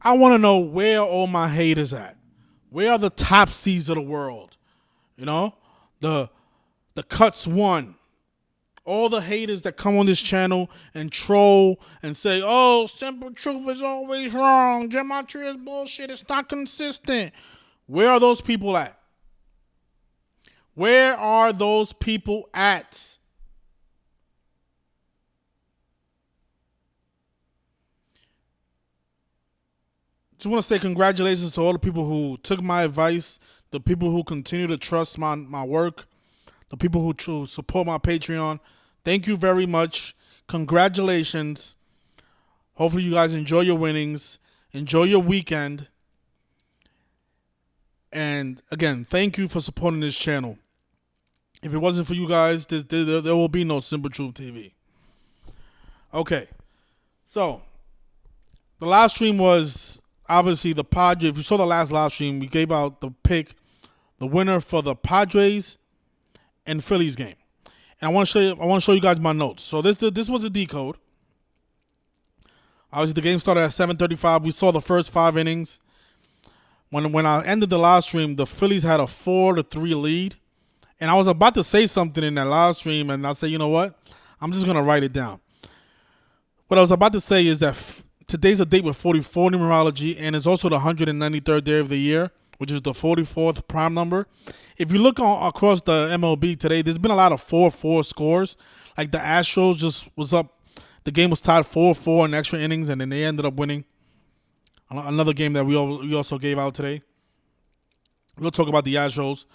I want to know where all my haters at. Where are the top seeds of the world? You know, the the cuts one. All the haters that come on this channel and troll and say, "Oh, simple truth is always wrong. Gematria is bullshit. It's not consistent." Where are those people at? Where are those people at? Just want to say congratulations to all the people who took my advice, the people who continue to trust my work, the people who support my Patreon. Thank you very much. Congratulations. Hopefully you guys enjoy your winnings, enjoy your weekend. And again, thank you for supporting this channel. If it wasn't for you guys, there will be no Simple Truth TV. Okay, so the live stream was obviously the Padres. If you saw the last live stream, we gave out the pick, the winner for the Padres and Phillies game. And I want to show you guys my notes. So this was the decode. Obviously, the game started at 7:35. We saw the first 5 innings. When I ended the live stream, the Phillies had a 4-3 lead. And I was about to say something in that live stream, and I said, you know what? I'm just going to write it down. What I was about to say is that today's a date with 44 numerology, and it's also the 193rd day of the year, which is the 44th prime number. If you look across the MLB today, there's been a lot of 4-4 scores. Like the Astros just was up. The game was tied 4-4 in extra innings, and then they ended up winning. Another game that we also gave out today. We'll talk about the Astros.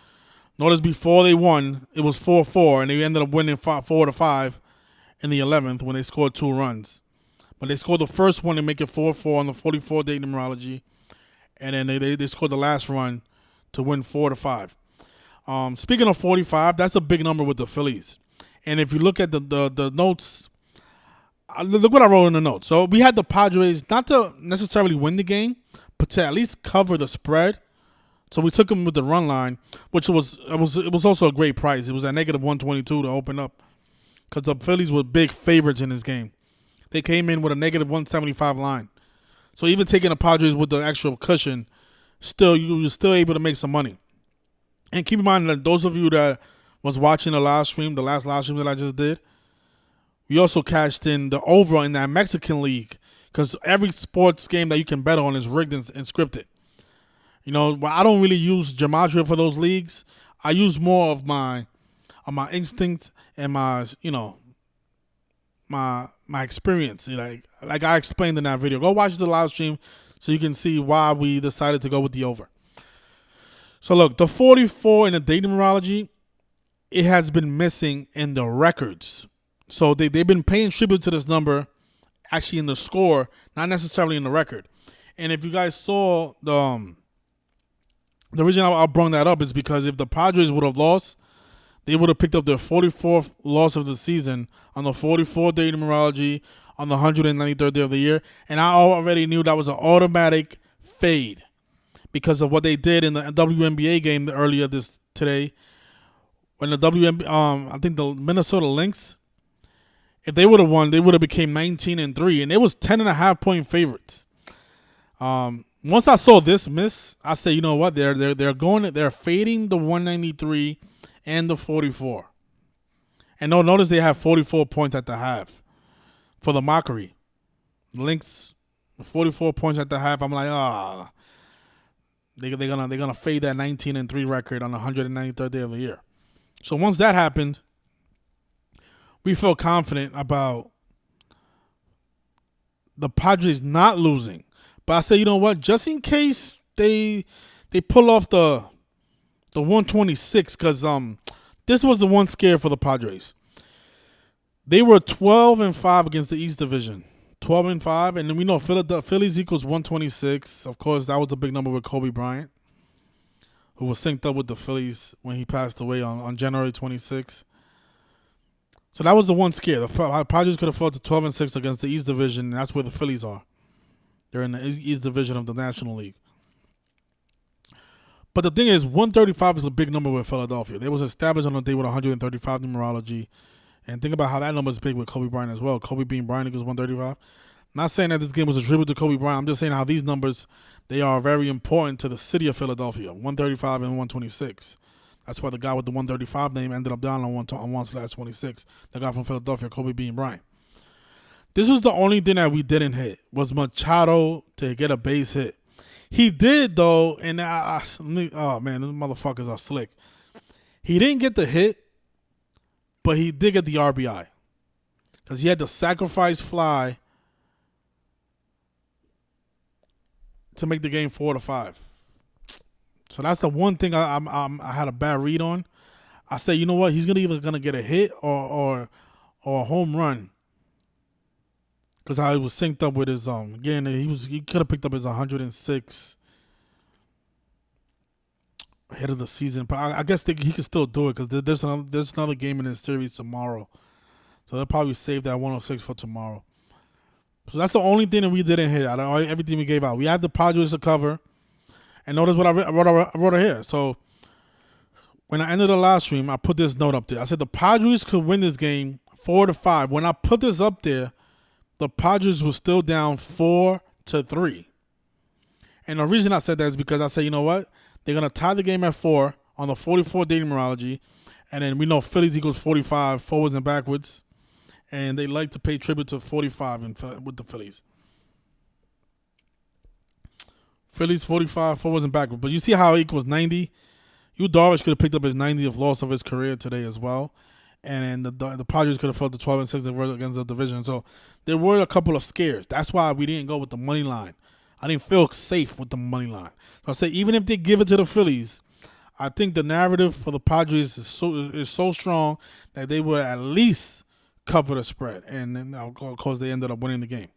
Notice before they won, it was 4-4, and they ended up winning 4-5 in the 11th when they scored 2 runs. But they scored the first one to make it 4-4 on the 44-day numerology, and then they scored the last run to win 4-5. Speaking of 45, that's a big number with the Phillies. And if you look at the notes, look what I wrote in the notes. So we had the Padres not to necessarily win the game, but to at least cover the spread. So we took them with the run line, which was also a great price. It was at -122 to open up because the Phillies were big favorites in this game. They came in with a -175 line. So even taking the Padres with the extra cushion, you were still able to make some money. And keep in mind that those of you that was watching the last stream, the last live stream that I just did, we also cashed in the over in that Mexican league because every sports game that you can bet on is rigged and scripted. You know, I don't really use gematria for those leagues. I use more of my instincts and my experience. Like I explained in that video. Go watch the live stream so you can see why we decided to go with the over. So look, the 44 in the date numerology, it has been missing in the records. So they've been paying tribute to this number actually in the score, not necessarily in the record. And if you guys saw the reason I brought that up is because if the Padres would have lost, they would have picked up their 44th loss of the season on the 44-day numerology on the 193rd day of the year. And I already knew that was an automatic fade because of what they did in the WNBA game earlier today. When I think the Minnesota Lynx, if they would have won, they would have became 19-3, and it was 10.5-point favorites. Once I saw this miss, I said, you know what? They're fading the 193 and the 44. And notice they have 44 points at the half for the mockery. Lynx 44 points at the half. I'm like, they're gonna fade that 19-3 record on the 193rd day of the year. So once that happened, we felt confident about the Padres not losing. But I said, you know what? Just in case they pull off the 126, because this was the one scare for the Padres. They were 12-5 against the East Division, 12-5, and then we know Phillies equals 126. Of course, that was a big number with Kobe Bryant, who was synced up with the Phillies when he passed away on January 26. So that was the one scare. The Padres could have fought to 12-6 against the East Division, and that's where the Phillies are. They're in the East Division of the National League. But the thing is, 135 is a big number with Philadelphia. They was established on a day with 135 numerology. And think about how that number is big with Kobe Bryant as well. Kobe being Bryant equals 135. Not saying that this game was a tribute to Kobe Bryant. I'm just saying how these numbers, they are very important to the city of Philadelphia. 135 and 126. That's why the guy with the 135 name ended up down on 1/26. The guy from Philadelphia, Kobe Bean Bryant. This was the only thing that we didn't hit, was Machado to get a base hit. He did, though, and oh, man, these motherfuckers are slick. He didn't get the hit, but he did get the RBI. Because he had the sacrifice fly to make the game 4-5. So that's the one thing I had a bad read on. I said, you know what? He's either gonna get a hit or a home run. Because how he was synced up with his again, he could have picked up his 106 hit of the season, but I guess he could still do it because there's another game in this series tomorrow, so they'll probably save that 106 for tomorrow. So that's the only thing that we didn't hit out of everything we gave out. We had the Padres to cover, and notice what I wrote right here. So when I ended the live stream, I put this note up there. I said the Padres could win this game 4-5. When I put this up there, the Padres were still down 4-3. And the reason I said that is because I said, you know what? They're going to tie the game at 4 on the 44 dating numerology. And then we know Phillies equals 45, forwards and backwards. And they like to pay tribute to 45 with the Phillies. Phillies 45, forwards and backwards. But you see how it equals 90? Yu Darvish could have picked up his 90th loss of his career today as well. And the Padres could have felt the 12-6 against the division. So there were a couple of scares. That's why we didn't go with the money line. I didn't feel safe with the money line. So I say even if they give it to the Phillies, I think the narrative for the Padres is so strong that they would at least cover the spread. And then, of course, they ended up winning the game.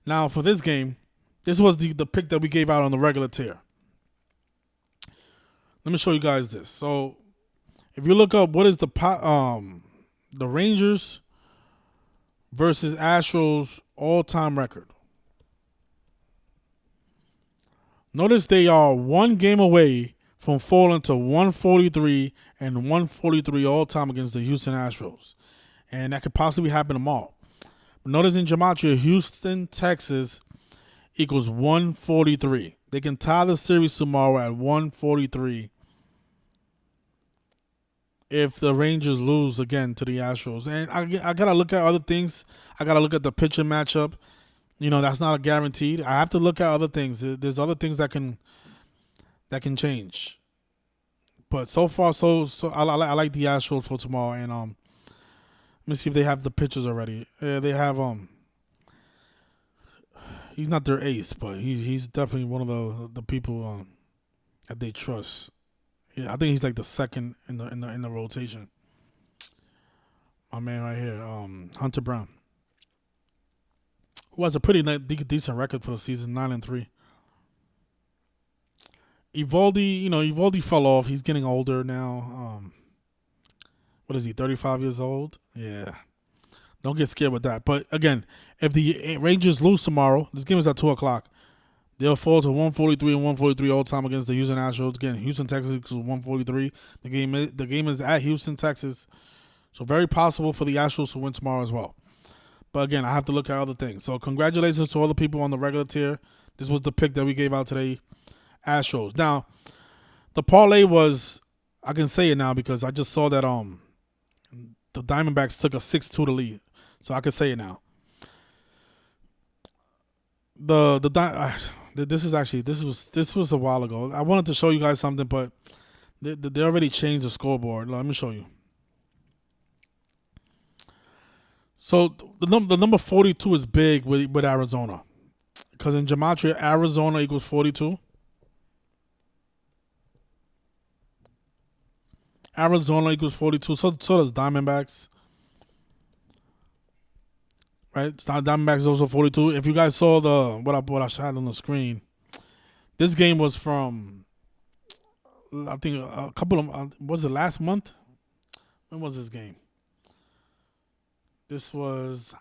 Now, for this game, this was the pick that we gave out on the regular tier. Let me show you guys this. So if you look up what is the Rangers versus Astros all-time record. Notice they are one game away from falling to 143 and 143 all-time against the Houston Astros. And that could possibly happen tomorrow. Notice in gematria, Houston, Texas equals 143. They can tie the series tomorrow at 143 if the Rangers lose again to the Astros. And I got to look at other things. I got to look at the pitcher matchup. You know, that's not a guaranteed. I have to look at other things. There's other things that can change. But so far, so I like the Astros for tomorrow. And let me see if they have the pitchers already. They have he's not their ace, but he's definitely one of the people that they trust. Yeah, I think he's like the second in the rotation. My man right here, Hunter Brown, who has a pretty decent record for the season, 9-3. Evaldi fell off. He's getting older now. What is he, 35 years old? Yeah. Don't get scared with that. But again, if the Rangers lose tomorrow, this game is at 2 o'clock. They'll fall to 143 and 143 all time against the Houston Astros. Again, Houston, Texas is 143. The game is at Houston, Texas. So very possible for the Astros to win tomorrow as well. But again, I have to look at other things. So congratulations to all the people on the regular tier. This was the pick that we gave out today, Astros. Now, the parlay was, I can say it now because I just saw that the Diamondbacks took a 6-2 to lead. So I can say it now. This was a while ago. I wanted to show you guys something, but they already changed the scoreboard. Let me show you. So the number 42 is big with Arizona, because in gematria, Arizona equals 42. Arizona equals 42. So does Diamondbacks. Right, Diamondbacks is also 42. If you guys saw what I had on the screen, this game was from, I think, a couple of, was it last month? When was this game? This was,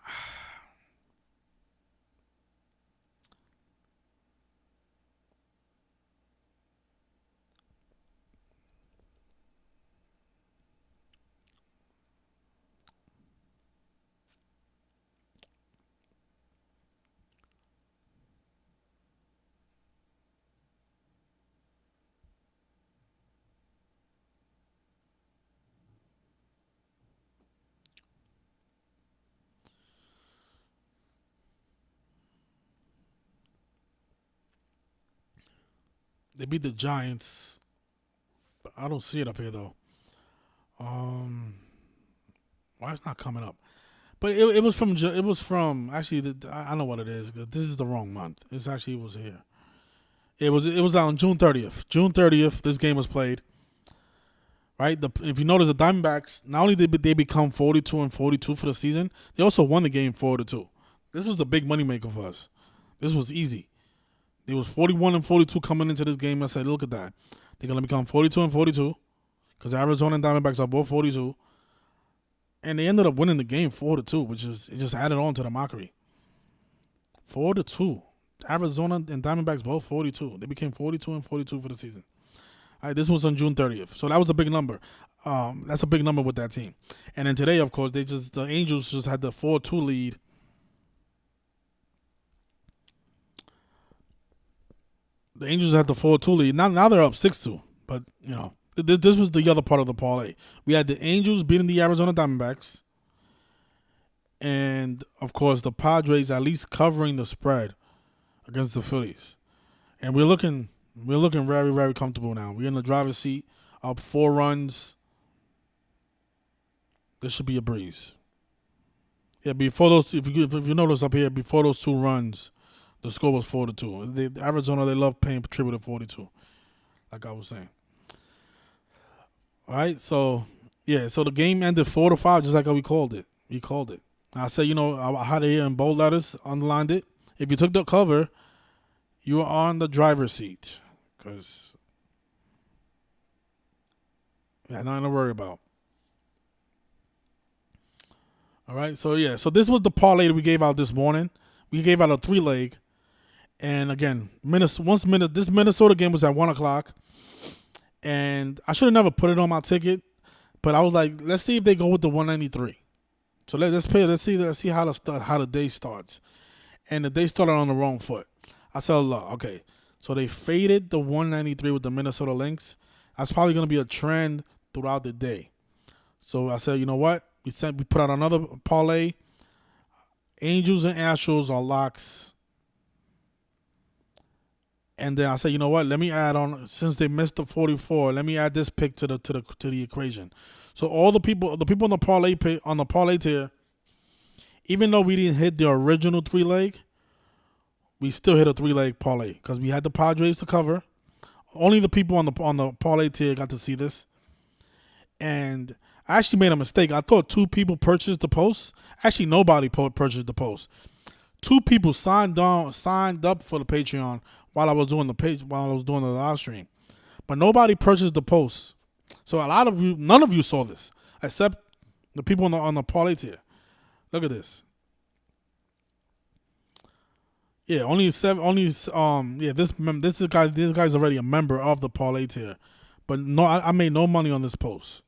They beat the Giants. But I don't see it up here though. Um, why it's not coming up? But it was from actually I know what it is. This is the wrong month. It was here. It was on June 30th. June 30th, this game was played. Right. If you notice, the Diamondbacks not only did they become 42-42 for the season, they also won the game 4-2. This was a big moneymaker for us. This was easy. It was 41-42 coming into this game. I said, look at that. They're gonna become 42-42 because Arizona and Diamondbacks are both 42. And they ended up winning the game 4-2, which is it just added on to the mockery. 4-2. Arizona and Diamondbacks both 42. They became 42-42 for the season. All right, this was on June 30th, so that was a big number. That's a big number with that team. And then today, of course, the Angels just had the 4-2 lead. The Angels had the 4-2 lead. Now they're up 6-2. But this was the other part of the parlay. We had the Angels beating the Arizona Diamondbacks, and of course the Padres at least covering the spread against the Phillies. And we're looking very, very comfortable now. We're in the driver's seat, up 4 runs. This should be a breeze. Yeah, before those, if you notice up here, before those 2 runs, the score was 4-2. Arizona, they love paying tribute to 42, like I was saying. All right, so the game ended 4-5, just like how we called it. I said, I had it here in bold letters, underlined it. If you took the cover, you are on the driver's seat, because you had nothing to worry about. All right, so this was the parlay that we gave out this morning. We gave out a 3-leg, and again, this Minnesota game was at 1:00. And I should have never put it on my ticket, but I was like, let's see if they go with the 193. So let's see how the day starts. And the day started on the wrong foot. I said, look, okay. So they faded the 193 with the Minnesota Lynx. That's probably going to be a trend throughout the day. So I said, you know what? We put out another parlay. Angels and Astros are locks. And then I said, you know what? Let me add on, since they missed the 44. Let me add this pick to the equation. So all the people on the parlay tier, even though we didn't hit the original 3-leg, we still hit a 3-leg parlay because we had the Padres to cover. Only the people on the parlay tier got to see this. And I actually made a mistake. I thought 2 people purchased the post. Actually, nobody purchased the post. 2 people signed up for the Patreon while I was doing the live stream, but nobody purchased the post. So none of you saw this except the people on the parlay tier. Look at this. Yeah, this guy's already a member of the parlay tier, but no, I made no money on this post,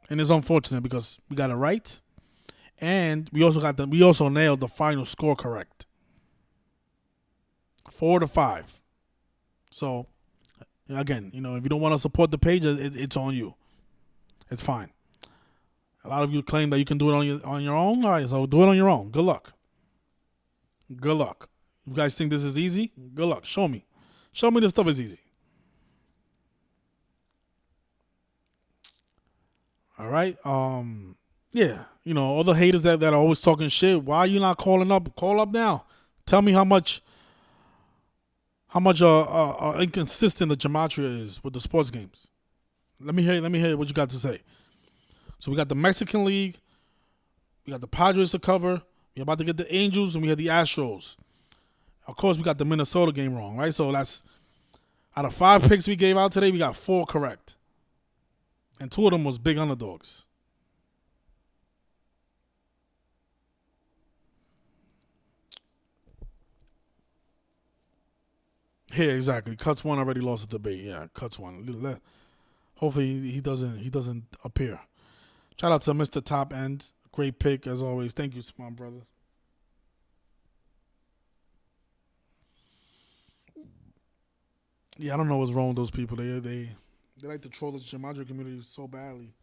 and it's unfortunate because we got it right, and we also nailed the final score correct. 4-5. So, again, if you don't want to support the page, it's on you. It's fine. A lot of you claim that you can do it on your own. All right, so do it on your own. Good luck. You guys think this is easy? Good luck. Show me. Show me this stuff is easy. All right. All the haters that are always talking shit. Why are you not calling up? Call up now. Tell me how much inconsistent the gematria is with the sports games. Let me hear what you got to say. So we got the Mexican League, we got the Padres to cover, we're about to get the Angels, and we had the Astros. Of course, we got the Minnesota game wrong, right? So that's out of 5 picks we gave out today, we got 4 correct. And 2 of them was big underdogs. Yeah, exactly. Cuts one already lost the debate. Yeah, Cuts one. Hopefully he doesn't appear. Shout out to Mr. Top End. Great pick as always. Thank you, smart brother. Yeah, I don't know what's wrong with those people. They like to troll the gematria community so badly.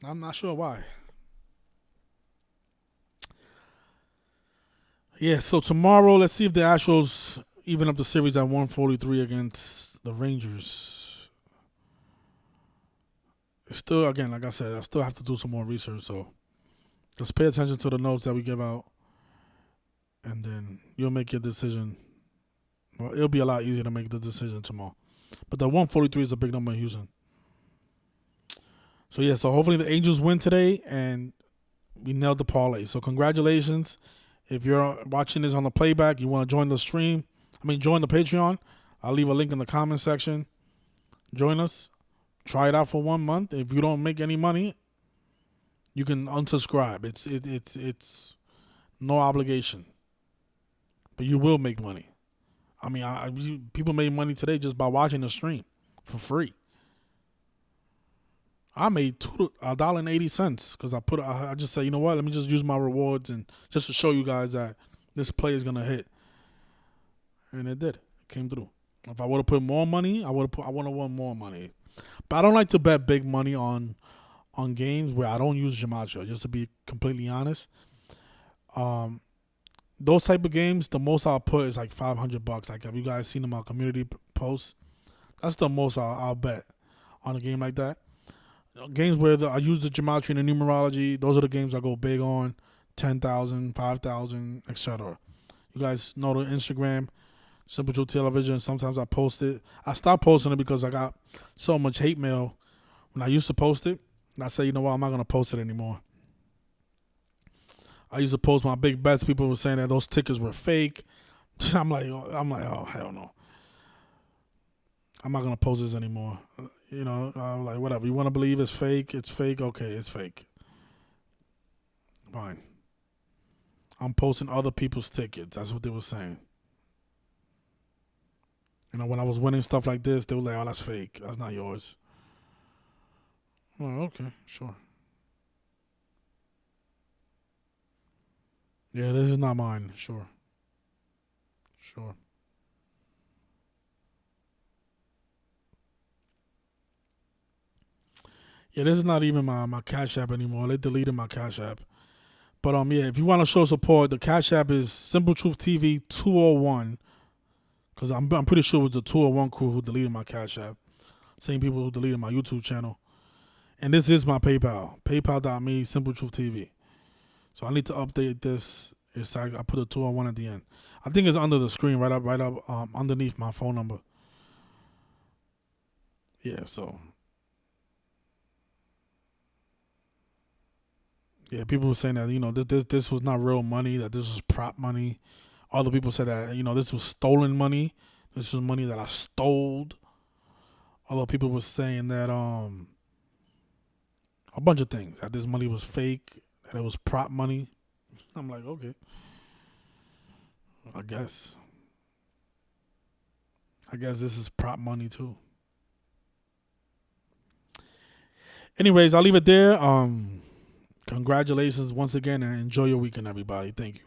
I'm not sure why. Yeah, so tomorrow, let's see if the Astros. even up the series at 143 against the Rangers. It's still, again, like I said, I still have to do some more research. So just pay attention to the notes that we give out, and then you'll make your decision. Well, it'll be a lot easier to make the decision tomorrow. But the 143 is a big number in Houston. So, yeah, so hopefully the Angels win today, and we nailed the parlay. So, congratulations. If you're watching this on the playback, you want to join the stream, join the Patreon, I'll leave a link in the comment section. Join us. Try it out for 1 month. If you don't make any money, you can unsubscribe. It's no obligation. But you will make money. People made money today just by watching the stream for free. I made $1.80 because I just said, you know what, let me just use my rewards and just to show you guys that this play is gonna hit, and it did. It came through. If I would have put more money, I would have won more money. But I don't like to bet big money on games where I don't use gematria. Just to be completely honest, those type of games, the most I'll put is like $500. Like, have you guys seen my community posts? That's the most I'll bet on a game like that. Games where I use the gematria and the numerology, those are the games I go big on. 10,000, 5,000, etc. You guys know the Instagram, Simple Truth Television. Sometimes I post it. I stopped posting it because I got so much hate mail when I used to post it. And I said, you know what, I'm not going to post it anymore. I used to post my big bets. People were saying that those tickets were fake. I'm like, oh, hell no. I'm not going to post this anymore. You know, I'm like, whatever. You want to believe it's fake? It's fake. Okay, it's fake. Fine. I'm posting other people's tickets. That's what they were saying. You know, when I was winning stuff like this, they were like, oh, that's fake. That's not yours. Oh, okay, sure. Yeah, this is not mine. Sure. Yeah, this is not even my Cash App anymore. They deleted my Cash App. But yeah, if you want to show support, the Cash App is Simple Truth TV 201. Because I'm pretty sure it was the 201 crew who deleted my Cash App. Same people who deleted my YouTube channel. And this is my PayPal. PayPal.me, Simple Truth TV. So I need to update this. I put a 201 at the end. I think it's under the screen, right up underneath my phone number. Yeah, so. Yeah, people were saying that, you know, this was not real money, that this was prop money. Other people said that, you know, this was stolen money. This was money that I stole. Other people were saying that a bunch of things, that this money was fake, that it was prop money. I'm like, okay. I guess this is prop money too. Anyways, I'll leave it there. Congratulations once again, and enjoy your weekend, everybody. Thank you.